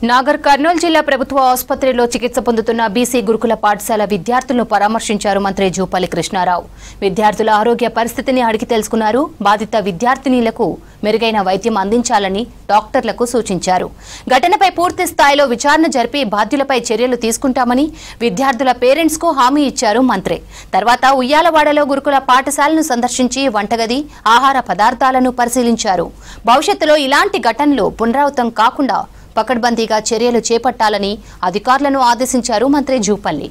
నాగర్ కర్నూలు జిల్లా ప్రభుత్వ ఆసుపత్రిలో చికిత్స పొందుతున్న బీసీ గురుకుల పాఠశాల విద్యార్థులను పరామర్శించారు మంత్రి జూపల్లి కృష్ణారావు. విద్యార్థుల ఆరోగ్య పరిస్థితిని అడిగి తెలుసుకున్నారు. బాధిత విద్యార్థినులకు మెరుగైన వైద్యం అందించాలని డాక్టర్లకు సూచించారు. ఘటనపై పూర్తి స్థాయిలో విచారణ జరిపి బాధ్యులపై చర్యలు తీసుకుంటామని విద్యార్థుల పేరెంట్స్ కు హామీ ఇచ్చారు మంత్రి. తర్వాత ఉయ్యాలవాడలో గురుకుల పాఠశాలను సందర్శించి వంటగది, ఆహార పదార్థాలను పరిశీలించారు. భవిష్యత్తులో ఇలాంటి ఘటనలు పునరావృతం కాకుండా పకడ్బందీగా చర్యలు చేపట్టాలని అధికారులను ఆదేశించారు మంత్రి జూపల్లి.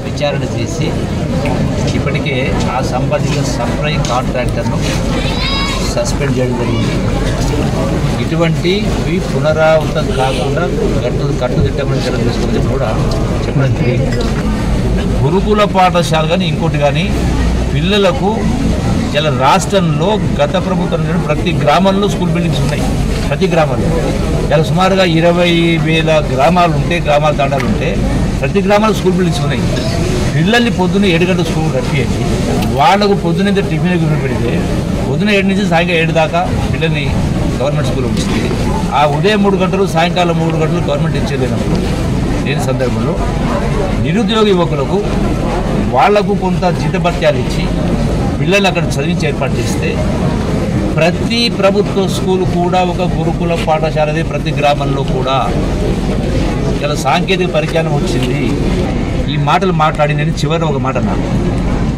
విచారణ చేసి ఇప్పటికే ఆ సంబంధిత సప్లై కాంట్రాక్టర్ను సస్పెండ్ చేయడం జరిగింది. ఇటువంటివి పునరావృతం కాకుండా కట్టుదిట్టమైన చర్యలు తీసుకోవాలని కూడా చెప్పడం జరిగింది. గురుకుల పాఠశాల కానీ ఇంకోటి కానీ పిల్లలకు ఇలా రాష్ట్రంలో గత ప్రభుత్వం ప్రతి గ్రామంలో స్కూల్ బిల్డింగ్స్ ఉన్నాయి. ప్రతి గ్రామంలో ఇలా సుమారుగా 20,000 గ్రామాలు ఉంటే, గ్రామాల తాండాలు ఉంటే ప్రతి గ్రామాల్లో స్కూల్ బిల్డింగ్స్ ఉన్నాయి. పిల్లల్ని పొద్దున్న 7 గంటల స్కూల్ కట్టియండి, వాళ్ళకు పొద్దున్న టిఫిన్ పెడితే పొద్దున్న 7 నుంచి సాయంకాలం 7 దాకా పిల్లల్ని గవర్నమెంట్ స్కూల్లో ఉంచింది. ఆ ఉదయం 3 గంటలు, సాయంకాలం 3 గంటలు గవర్నమెంట్ ఇచ్చేలేనప్పుడు లేని సందర్భంలో నిరుద్యోగ యువకులకు వాళ్లకు కొంత జీతభత్యాలు ఇచ్చి పిల్లల్ని అక్కడ చదివించి ఏర్పాటు చేస్తే ప్రతి ప్రభుత్వ స్కూల్ కూడా ఒక గురుకుల పాఠశాలదే ప్రతి గ్రామంలో కూడా ఇలా సాంకేతిక పరిజ్ఞానం వచ్చింది. ఈ మాటలు మాట్లాడి నేను చివరి ఒక మాట అన్నా,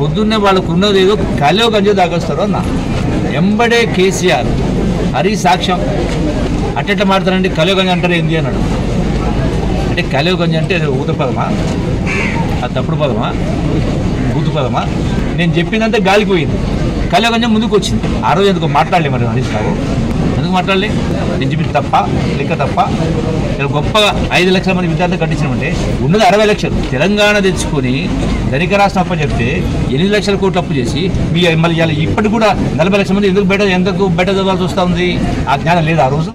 పొద్దున్నే వాళ్ళకు ఉన్నది ఏదో కలో గంజో దాగొస్తారు అన్న. ఎంబడే కేసీఆర్ హరి సాక్ష్యం అట్టెట్లా మాడతారండి, కలో గంజ అంటారు ఏంది అన్నాడు. అంటే కలో గంజ అంటే ఊత పదమా, అది తప్పుడు పదమా, బూతు పదమా? నేను చెప్పినంత గాలిపోయింది. కలో గంజ ముందుకు వచ్చింది. ఆ రోజు ఎందుకు మాట్లాడలే మరి హరీష్ రావు, ఎందుకు మాట్లాడలే? నేను చెప్పింది తప్ప, లెక్క తప్ప. గొప్పగా 5 లక్షల మంది విద్యార్థులు కట్టించమంటే ఉన్నది 60 లక్షలు. తెలంగాణ తెచ్చుకొని ధనిక రాష్ట్రం అప్ప చెప్తే 8 లక్షల కోట్లు అప్పు చేసి మీ మళ్ళీ ఇప్పటికి కూడా 40 లక్షల మంది ఎందుకు బయట చదవాల్సి వస్తూ ఉంది? ఆ జ్ఞానం లేదు ఆ రోజు.